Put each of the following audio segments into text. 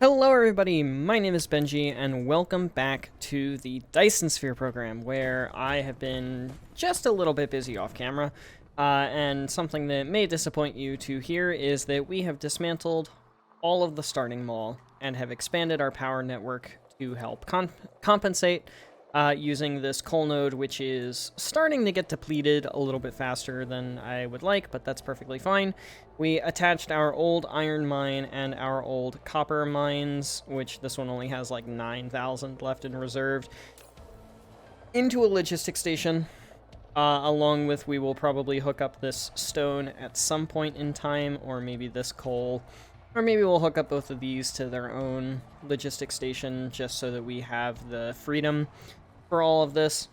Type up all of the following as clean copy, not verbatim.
Hello everybody, my name is Benji, and welcome back to the Dyson Sphere program, where I have been just a little bit busy off camera, and something that may disappoint you to hear is that we have dismantled all of the starting mall and have expanded our power network to help compensate, using this coal node, which is starting to get depleted a little bit faster than I would like, but that's perfectly fine. We attached our old iron mine and our old copper mines, which this one only has like 9,000 left in reserve, into a logistic station. Along with, we will probably hook up this stone at some point in time, or maybe this coal, or maybe we'll hook up both of these to their own logistic station, just so that we have the freedom for all of this.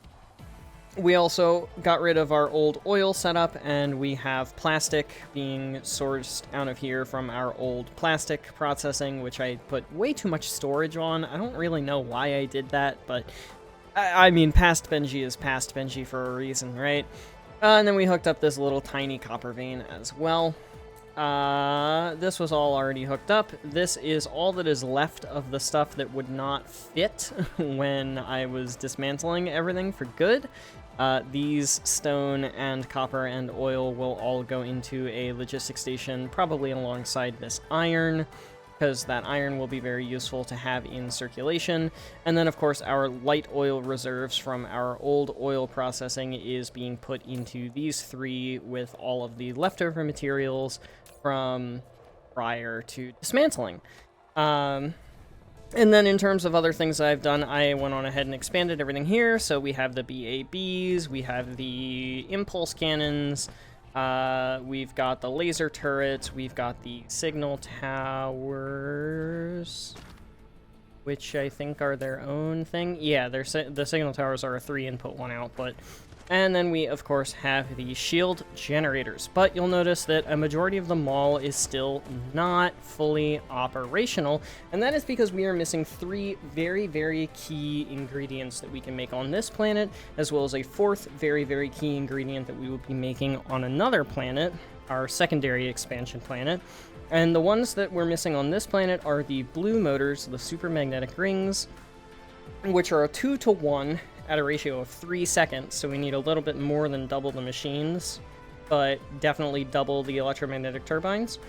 We also got rid of our old oil setup, and we have plastic being sourced out of here from our old plastic processing, which I put way too much storage on. I don't really know why I did that, but I mean, past Benji is past Benji for a reason, right? And then we hooked up this little tiny copper vein as well. This was all already hooked up. This is all that is left of the stuff that would not fit when I was dismantling everything for good. These stone and copper and oil will all go into a logistic station, probably alongside this iron, because that iron will be very useful to have in circulation. And then, of course, our light oil reserves from our old oil processing is being put into these three with all of the leftover materials from prior to dismantling. And then in terms of other things I've done, I went on ahead and expanded everything here. So we have the BABs, we have the impulse cannons, we've got the laser turrets, we've got the signal towers, which I think are their own thing. Yeah, the signal towers are a 3 input, 1 output. And then we, of course, have the shield generators. But you'll notice that a majority of the mall is still not fully operational. And that is because we are missing 3 very, very key ingredients that we can make on this planet, as well as a 4th very, very key ingredient that we will be making on another planet, our secondary expansion planet. And the ones that we're missing on this planet are the blue motors, the supermagnetic rings, which are a 2-to-1 at a ratio of 3 seconds, so we need a little bit more than double the machines, but definitely double the electromagnetic turbines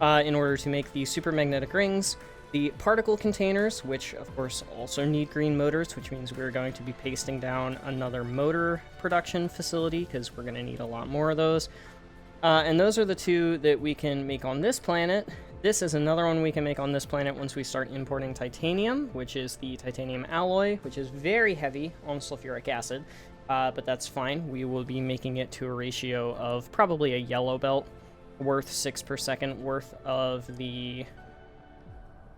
in order to make the supermagnetic rings. The particle containers, which of course also need green motors, which means we're going to be pasting down another motor production facility, because we're going to need a lot more of those. And those are the 2 that we can make on this planet. This is another one we can make on this planet once we start importing titanium, which is the titanium alloy, which is very heavy on sulfuric acid, but that's fine. We will be making it to a ratio of probably a yellow belt worth 6 per second worth of the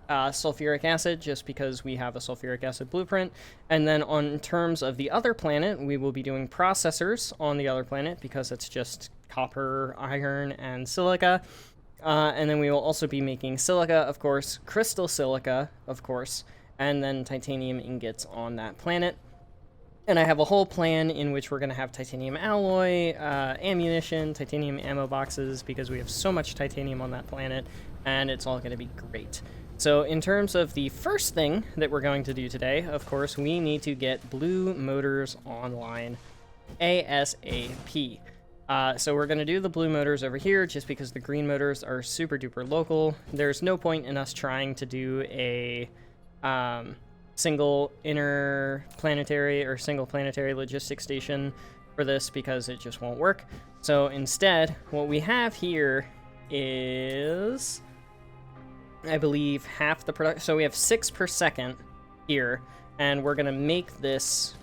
sulfuric acid, just because we have a sulfuric acid blueprint. And then on terms of the other planet, we will be doing processors on the other planet, because it's just copper, iron, and silica. And then we will also be making silica, of course, crystal silica, of course, and then titanium ingots on that planet. And I have a whole plan in which we're going to have titanium alloy, ammunition, titanium ammo boxes, because we have so much titanium on that planet, and it's all going to be great. So in terms of the first thing that we're going to do today, of course, we need to get blue motors online ASAP. So we're going to do the blue motors over here, just because the green motors are super duper local. There's no point in us trying to do a single interplanetary or single planetary logistics station for this, because it just won't work. So instead, what we have here is, I believe, half the production. So we have 6 per second here, and we're going to make this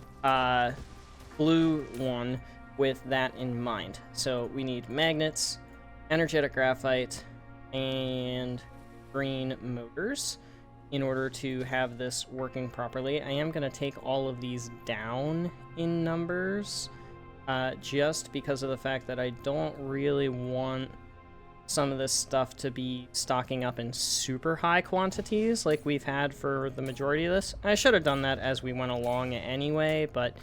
blue one with that in mind. So we need magnets, energetic graphite, and green motors in order to have this working properly. I am going to take all of these down in numbers, just because of the fact that I don't really want some of this stuff to be stocking up in super high quantities like we've had for the majority of this. I should have done that as we went along anyway, but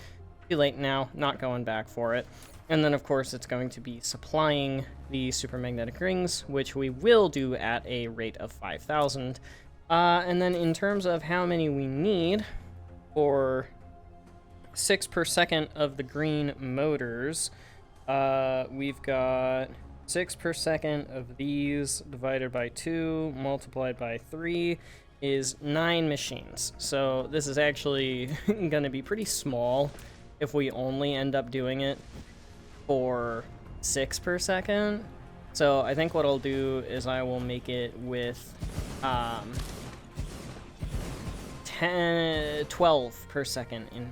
too late now, not going back for it. And then, of course, it's going to be supplying the supermagnetic rings, which we will do at a rate of 5,000. And then in terms of how many we need for 6 per second of the green motors, we've got 6 per second of these divided by 2 multiplied by 3 is 9 machines. So this is actually going to be pretty small if we only end up doing it for 6 per second. So I think what I'll do is I will make it with 12 per second in.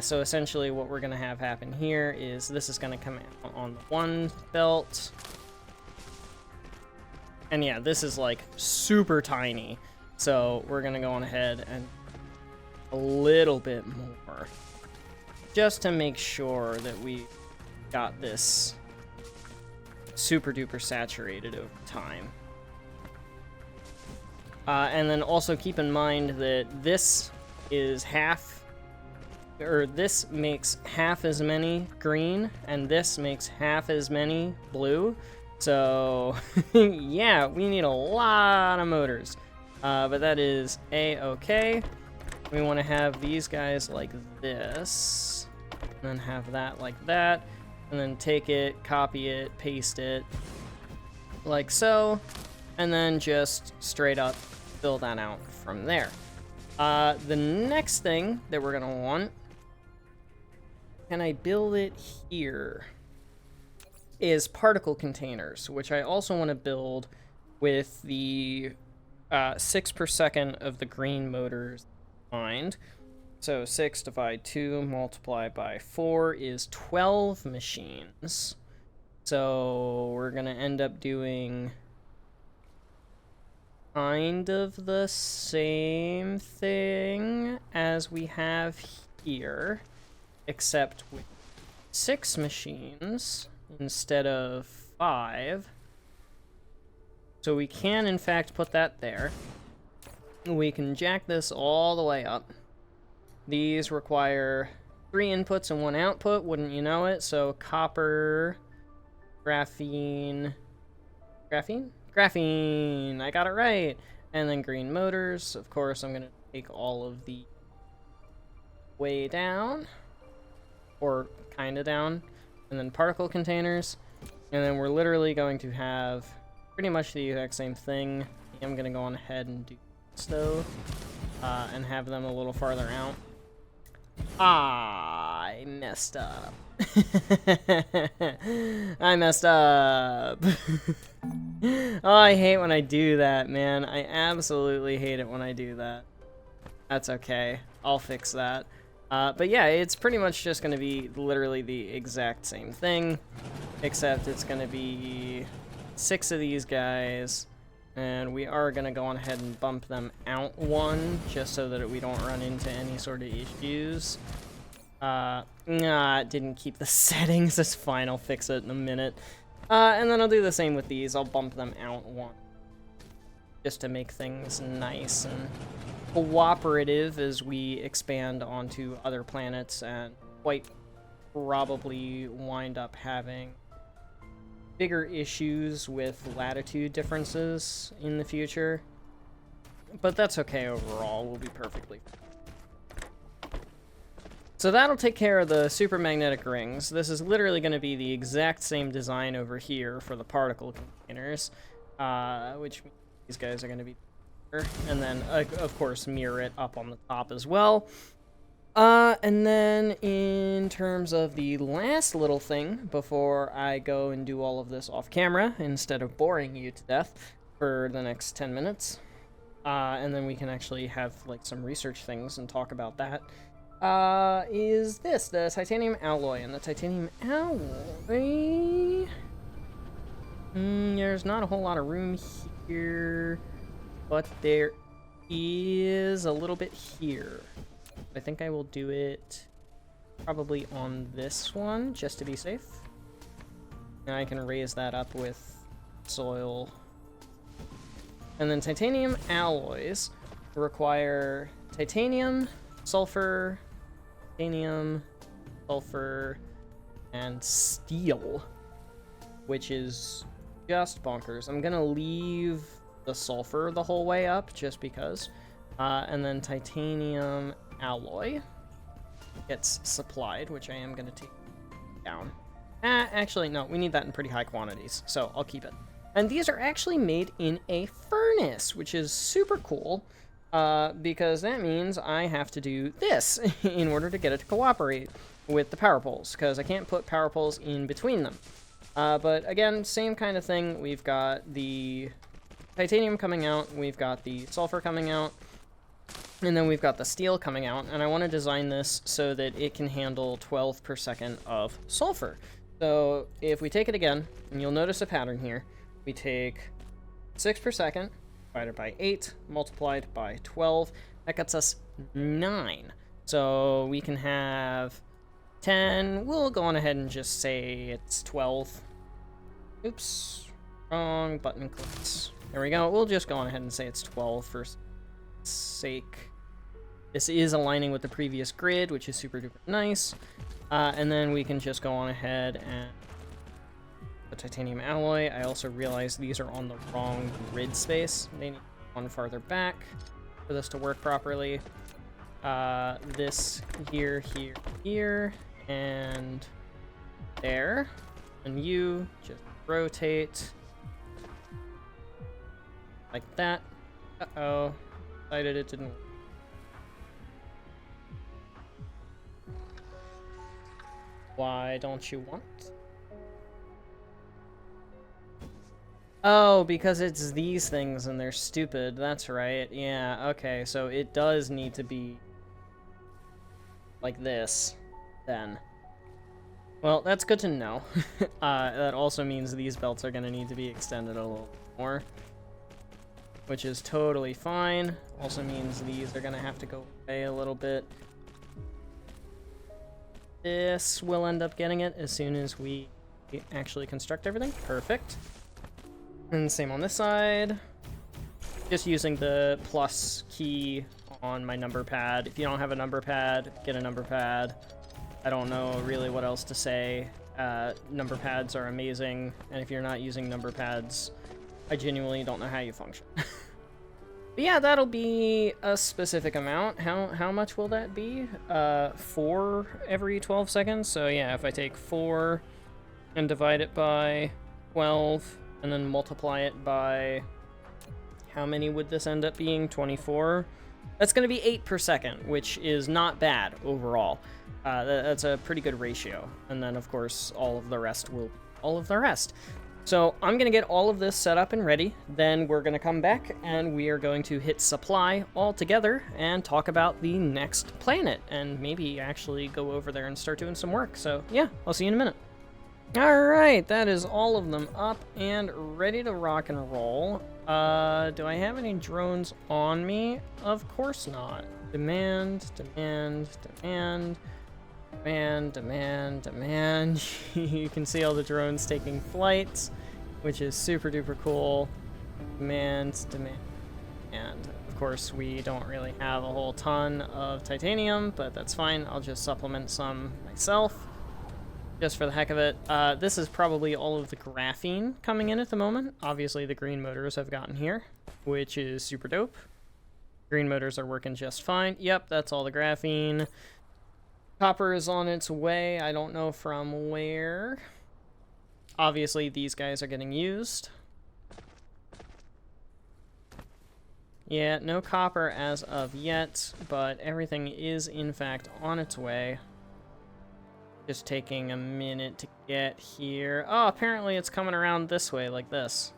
So essentially what we're going to have happen here is this is going to come out on the one belt. And yeah, this is like super tiny. So we're going to go on ahead and a little bit more just to make sure that we got this super duper saturated over time. And then also keep in mind that this is this makes half as many green, and this makes half as many blue. So, yeah, we need a lot of motors. But that is A-okay. We want to have these guys like this, and then have that like that, and then take it, copy it, paste it, like so, and then just straight up fill that out from there. The next thing that we're going to want, can I build it here, is particle containers, which I also want to build with the 6 per second of the green motors in mind. So 6 divided 2 multiplied by 4 is 12 machines. So we're going to end up doing kind of the same thing as we have here, except with 6 machines instead of 5. So we can in fact put that there. We can jack this all the way up. These require 3 inputs and 1 output, wouldn't you know it? So copper, graphene, I got it right. And then green motors. Of course, I'm going to take all of the way down, or kind of down, and then particle containers. And then we're literally going to have pretty much the exact same thing. I'm going to go on ahead and do this, though, and have them a little farther out. I messed up. I messed up. Oh, I hate when I do that, man. I absolutely hate it when I do that. That's okay. I'll fix that. But yeah, it's pretty much just going to be literally the exact same thing, except it's going to be 6 of these guys, and we are going to go on ahead and bump them out 1, just so that we don't run into any sort of issues. It didn't keep the settings. That's fine, I'll fix it in a minute. And then I'll do the same with these. I'll bump them out 1, just to make things nice and cooperative as we expand onto other planets and quite probably wind up having bigger issues with latitude differences in the future. But that's okay overall, we'll be perfectly fine. So that'll take care of the super magnetic rings. This is literally going to be the exact same design over here for the particle containers, which means these guys are going to be there. And then, of course, mirror it up on the top as well. And then in terms of the last little thing before I go and do all of this off camera, instead of boring you to death for the next 10 minutes, and then we can actually have like some research things and talk about that, is this, the titanium alloy. And the titanium alloy, there's not a whole lot of room here, but there is a little bit here. I think I will do it probably on this one, just to be safe. And I can raise that up with soil. And then titanium alloys require titanium, sulfur, and steel, which is just bonkers. I'm gonna leave the sulfur the whole way up, just because. And then titanium alloy gets supplied, which I am going to take down. Actually, no, we need that in pretty high quantities, so I'll keep it. And these are actually made in a furnace, which is super cool, because that means I have to do this in order to get it to cooperate with the power poles, because I can't put power poles in between them. But again, same kind of thing. We've got the titanium coming out, we've got the sulfur coming out, and then we've got the steel coming out, and I want to design this so that it can handle 12 per second of sulfur. So if we take it again, and you'll notice a pattern here, we take 6 per second, divided by 8, multiplied by 12. That gets us 9. So we can have 10. We'll go on ahead and just say it's 12. Oops. Wrong button clicks. There we go. We'll just go on ahead and say it's 12 for sake. This is aligning with the previous grid, which is super duper nice. And then we can just go on ahead and the titanium alloy. I also realized these are on the wrong grid space. They need one farther back for this to work properly. This here, here, here, and there. And you just rotate like that. Uh-oh. Decided it didn't work. Why don't you want? Oh, because it's these things and they're stupid. That's right. Yeah, okay. So it does need to be like this, then. Well, that's good to know. That also means these belts are going to need to be extended a little more, which is totally fine. Also means these are going to have to go away a little bit. This will end up getting it as soon as we actually construct everything. Perfect. And same on this side. Just using the plus key on my number pad. If you don't have a number pad, get a number pad. I don't know really what else to say. Number pads are amazing, and if you're not using number pads, I genuinely don't know how you function. But yeah, that'll be a specific amount. How much will that be? 4 every 12 seconds. So yeah, if I take 4 and divide it by 12, and then multiply it by, how many would this end up being? 24? That's going to be 8 per second, which is not bad overall. That's a pretty good ratio. And then, of course, all of the rest will all of the rest. So I'm going to get all of this set up and ready. Then we're going to come back, and we are going to hit supply all together and talk about the next planet, and maybe actually go over there and start doing some work. So yeah, I'll see you in a minute. Alright, that is all of them up and ready to rock and roll. Do I have any drones on me? Of course not. Demand, demand, demand, demand, demand, demand. You can see all the drones taking flights, which is super duper cool. Demand, demand, and of course we don't really have a whole ton of titanium, but that's fine. I'll just supplement some myself, just for the heck of it. This is probably all of the graphene coming in at the moment. Obviously, the green motors have gotten here, which is super dope. Green motors are working just fine. Yep, that's all the graphene. Copper is on its way. I don't know from where. Obviously, these guys are getting used. Yeah, no copper as of yet, but everything is, in fact, on its way. Just taking a minute to get here. Oh, apparently it's coming around this way, like this.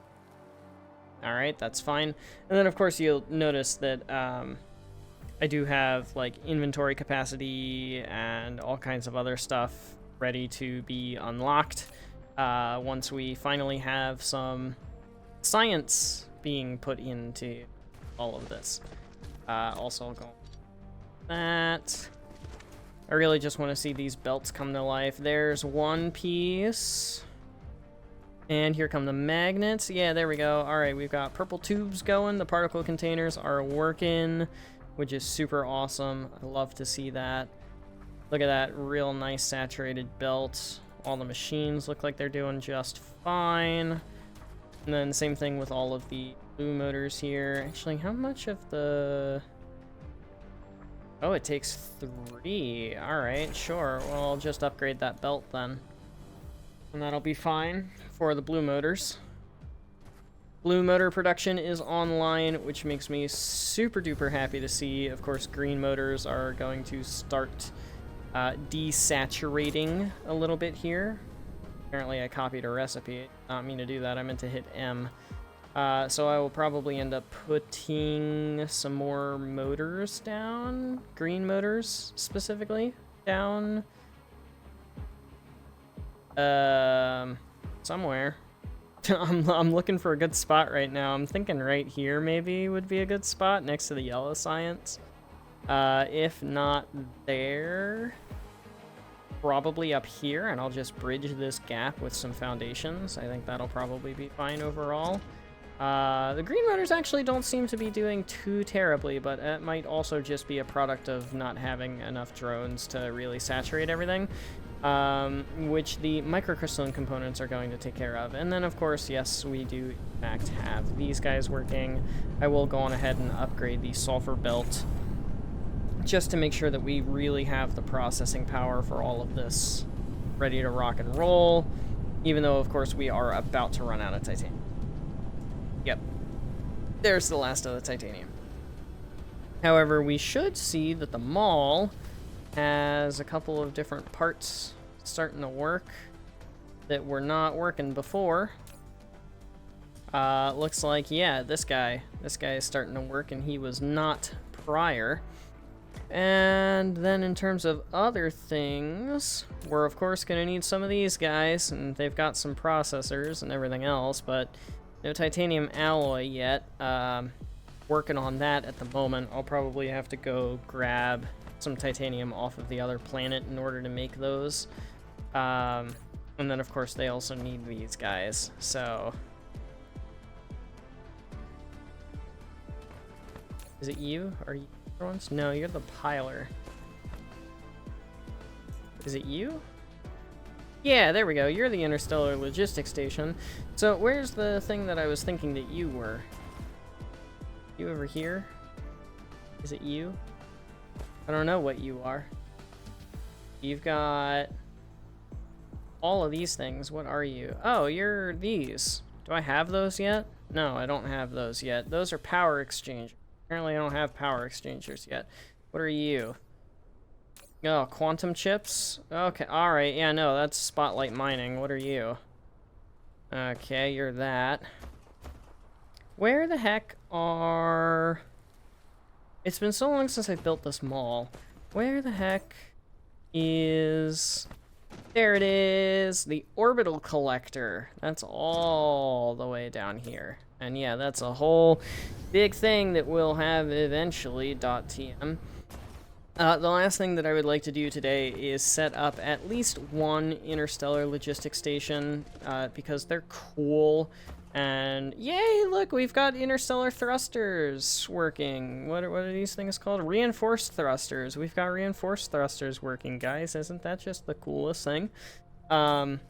Alright, that's fine. And then, of course, you'll notice that I do have, like, inventory capacity and all kinds of other stuff ready to be unlocked once we finally have some science being put into all of this. Also, I'll go that. I really just want to see these belts come to life. There's one piece. And here come the magnets. Yeah, there we go. All right, we've got purple tubes going. The particle containers are working, which is super awesome. I love to see that. Look at that real nice saturated belt. All the machines look like they're doing just fine. And then same thing with all of the blue motors here. Actually, how much of the... Oh, it takes 3. Alright, sure. Well, I'll just upgrade that belt then. And that'll be fine for the blue motors. Blue motor production is online, which makes me super duper happy to see. Of course, green motors are going to start desaturating a little bit here. Apparently I copied a recipe. I didn't mean to do that. I meant to hit M. So I will probably end up putting some more motors down. Green motors, specifically. Down. Somewhere. I'm looking for a good spot right now. I'm thinking right here maybe would be a good spot next to the yellow science. If not there, probably up here, and I'll just bridge this gap with some foundations. I think that'll probably be fine overall. The green motors actually don't seem to be doing too terribly, but it might also just be a product of not having enough drones to really saturate everything. Which the microcrystalline components are going to take care of. And then, of course, yes, we do in fact have these guys working. I will go on ahead and upgrade the sulfur belt just to make sure that we really have the processing power for all of this ready to rock and roll, even though, of course, we are about to run out of titanium. Yep. There's the last of the titanium. However, we should see that the mall has a couple of different parts starting to work that were not working before. Looks like, yeah, this guy is starting to work, and he was not prior. And then in terms of other things, we're of course going to need some of these guys, and they've got some processors and everything else, but no titanium alloy yet. Working on that at the moment. I'll probably have to go grab some titanium off of the other planet in order to make those. And then, of course, they also need these guys, so... Is it you? Are you the other ones? No, you're the piler. Is it you? Yeah, there we go. You're the interstellar logistics station. So, where's the thing that I was thinking that you were? You over here? Is it you? I don't know what you are. You've got all of these things. What are you? Oh, you're these. Do I have those yet? No, I don't have those yet. Those are power exchangers. Apparently I don't have power exchangers yet. What are you? Oh, quantum chips? Okay, alright. Yeah, no, that's spotlight mining. What are you? Okay, you're that. Where the heck are... It's been so long since I built this mall. Where the heck is... There it is! The orbital collector. That's all the way down here. And yeah, that's a whole big thing that we'll have eventually, .tm. The last thing that I would like to do today is set up at least one interstellar logistics station, because they're cool. And yay, look, we've got interstellar thrusters working. What are these things called? Reinforced thrusters. We've got reinforced thrusters working, guys. Isn't that just the coolest thing? And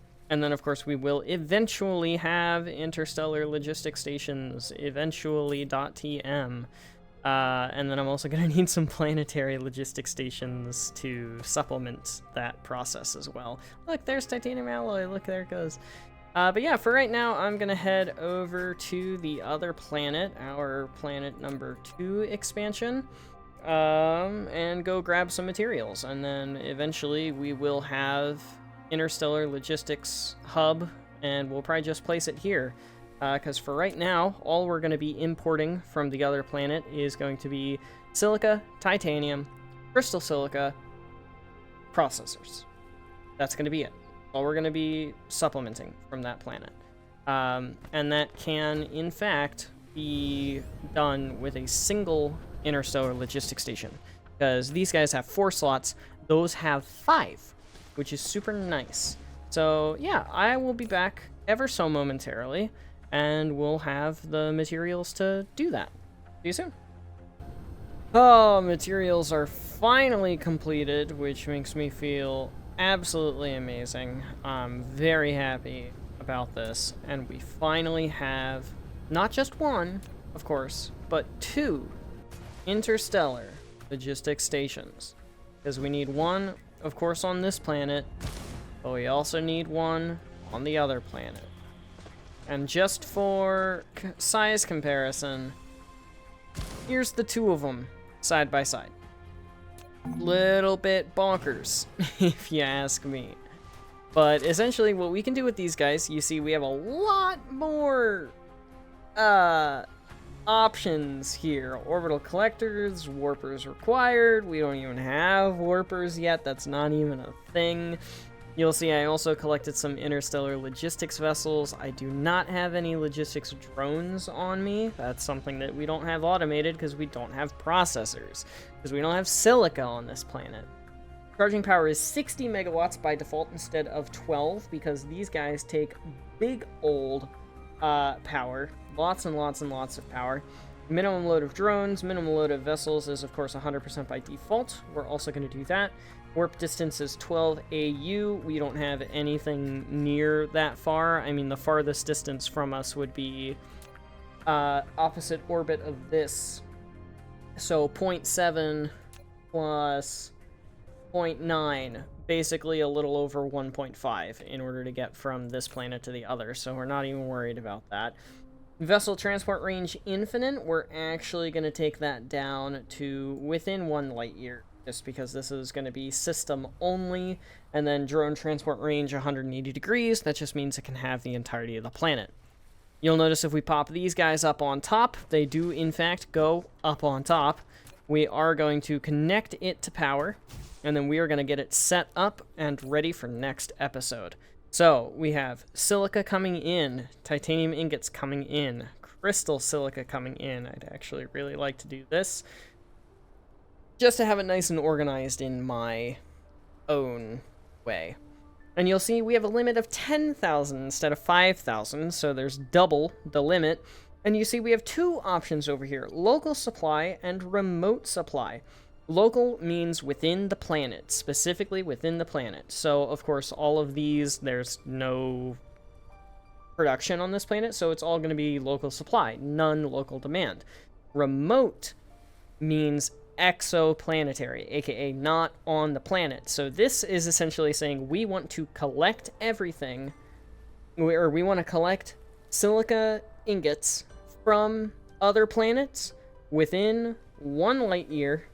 then, of course, we will eventually have interstellar logistics stations, eventually.tm. And then I'm also going to need some planetary logistics stations to supplement that process as well. Look, there's titanium alloy. Look, there it goes. But yeah, for right now, I'm going to head over to the other planet, our planet number 2 expansion, and go grab some materials. And then eventually we will have interstellar logistics hub, and we'll probably just place it here. Because for right now, all we're going to be importing from the other planet is going to be silica, titanium, crystal silica, processors. That's going to be it. All we're going to be supplementing from that planet. And that can, in fact, be done with a single interstellar logistics station. Because these guys have 4 slots, those have 5, which is super nice. So, yeah, I will be back ever so momentarily, and we'll have the materials to do that. See you soon. Oh, materials are finally completed, which makes me feel absolutely amazing. I'm very happy about this, and we finally have not just one, of course, but 2 interstellar logistics stations. Because we need one, of course, on this planet, but we also need one on the other planet. And just for size comparison, here's the 2 of them side by side. Little bit bonkers, if you ask me. But essentially what we can do with these guys, you see we have a lot more options here. Orbital collectors, warpers required. We don't even have warpers yet. That's not even a thing. You'll see I also collected some interstellar logistics vessels. I do not have any logistics drones on me. That's something that we don't have automated because we don't have processors. Because we don't have silica on this planet. Charging power is 60 megawatts by default instead of 12 because these guys take big old power. Lots and lots and lots of power. Minimum load of drones, minimum load of vessels is of course 100% by default. We're also going to do that. Warp distance is 12 AU. We don't have anything near that far. I mean, the farthest distance from us would be opposite orbit of this. So 0.7 plus 0.9, basically a little over 1.5 in order to get from this planet to the other. So we're not even worried about that. Vessel transport range infinite. We're actually going to take that down to within 1 light year. Just because this is going to be system only, and then drone transport range 180 degrees, that just means it can have the entirety of the planet. You'll notice if we pop these guys up on top, they do in fact go up on top. We are going to connect it to power, and then we are going to get it set up and ready for next episode. So we have silica coming in, titanium ingots coming in, crystal silica coming in. I'd actually really like to do this, just to have it nice and organized in my own way. And you'll see we have a limit of 10,000 instead of 5,000, so there's double the limit. And you see we have 2 options over here, local supply and remote supply. Local means within the planet, specifically within the planet. So, of course, all of these, there's no production on this planet, so it's all going to be local supply, none local demand. Remote means exoplanetary, aka not on the planet. So this is essentially saying we want to collect everything, or we want to collect silica ingots from other planets within 1 light year,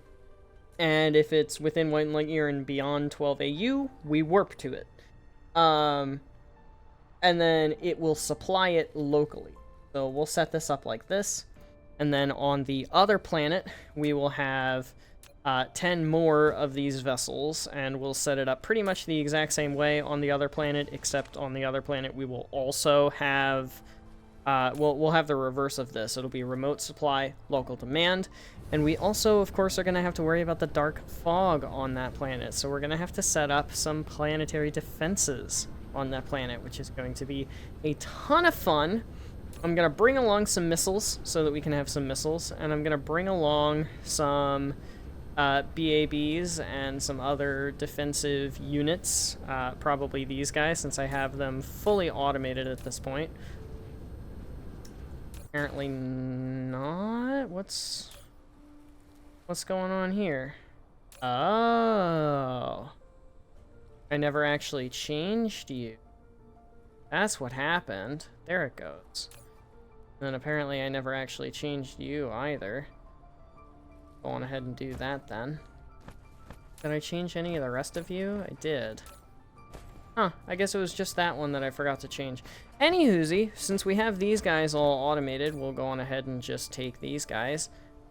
and if it's within 1 light year and beyond 12 AU, we warp to it. And then it will supply it locally. So we'll set this up like this. And then on the other planet, we will have 10 more of these vessels, and we'll set it up pretty much the exact same way on the other planet, except on the other planet we will also have, we'll have the reverse of this. It'll be remote supply, local demand, and we also, of course, are going to have to worry about the dark fog on that planet, so we're going to have to set up some planetary defenses on that planet, which is going to be a ton of fun. I'm going to bring along some missiles so that we can have some missiles, and I'm going to bring along some BABs and some other defensive units, probably these guys, since I have them fully automated at this point. Apparently not. What's going on here? Oh. I never actually changed you. That's what happened. There it goes. And apparently I never actually changed you either. Go on ahead and do that then. Did I change any of the rest of you? I did. Huh, I guess it was just that one that I forgot to change. Anywhoosie, since we have these guys all automated, we'll go on ahead and just take these guys.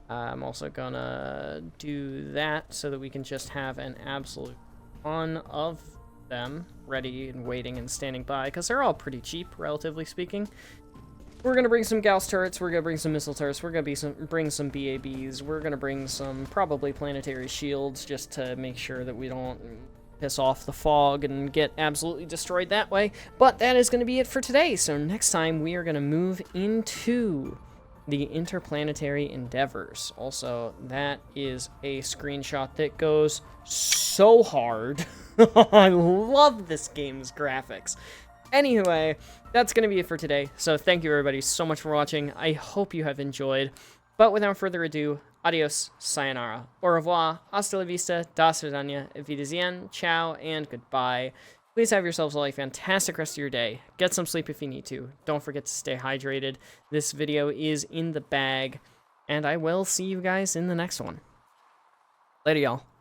I'm also gonna do that so that we can just have an absolute ton of them ready and waiting and standing by, because they're all pretty cheap, relatively speaking. We're going to bring some Gauss turrets, we're going to bring some missile turrets, we're going to bring some BABs, we're going to bring some probably planetary shields just to make sure that we don't piss off the fog and get absolutely destroyed that way. But that is going to be it for today, so next time we are going to move into the interplanetary endeavors. Also, that is a screenshot that goes so hard. I love this game's graphics. Anyway, that's going to be it for today. So thank you everybody so much for watching. I hope you have enjoyed. But without further ado, adios, sayonara, au revoir, hasta la vista, das vidania, wiedersehen, ciao, and goodbye. Please have yourselves a fantastic rest of your day. Get some sleep if you need to. Don't forget to stay hydrated. This video is in the bag, and I will see you guys in the next one. Later, y'all.